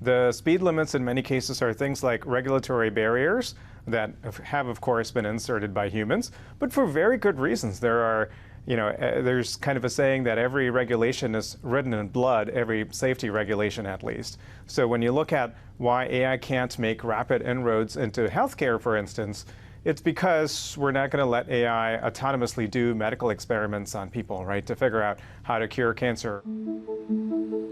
The speed limits in many cases are things like regulatory barriers that have, of course, been inserted by humans, but for very good reasons. There's kind of a saying that every regulation is written in blood, every safety regulation at least. So when you look at why AI can't make rapid inroads into healthcare, for instance, it's because we're not going to let AI autonomously do medical experiments on people, right, to figure out how to cure cancer.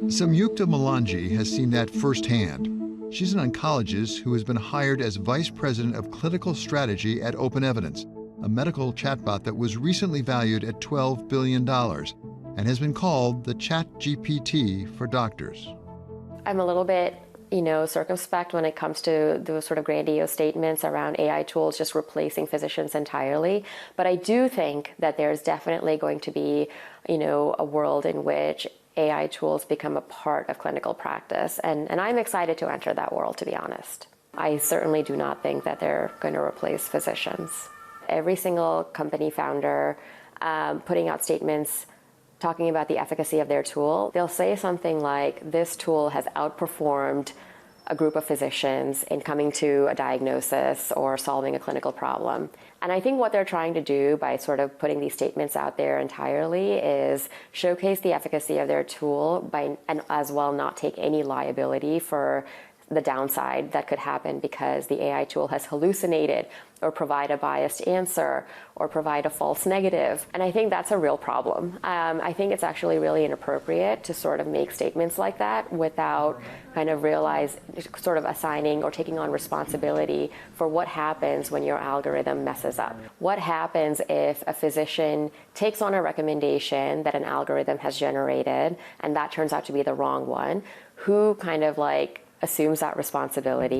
Samyukta Malanji has seen that firsthand. She's an oncologist who has been hired as Vice President of Clinical Strategy at Open Evidence, a medical chatbot that was recently valued at $12 billion and has been called the ChatGPT for doctors. I'm a little bit circumspect when it comes to those sort of grandiose statements around AI tools just replacing physicians entirely. But I do think that there's definitely going to be, a world in which AI tools become a part of clinical practice. And I'm excited to enter that world, to be honest. I certainly do not think that they're going to replace physicians. Every single company founder putting out statements talking about the efficacy of their tool, they'll say something like, this tool has outperformed a group of physicians in coming to a diagnosis or solving a clinical problem. And I think what they're trying to do by sort of putting these statements out there entirely is showcase the efficacy of their tool and as well not take any liability for the downside that could happen because the AI tool has hallucinated or provide a biased answer or provide a false negative. And I think that's a real problem. I think it's actually really inappropriate to sort of make statements like that without kind of sort of assigning or taking on responsibility for what happens when your algorithm messes up. What happens if a physician takes on a recommendation that an algorithm has generated and that turns out to be the wrong one? Who kind of assumes that responsibility?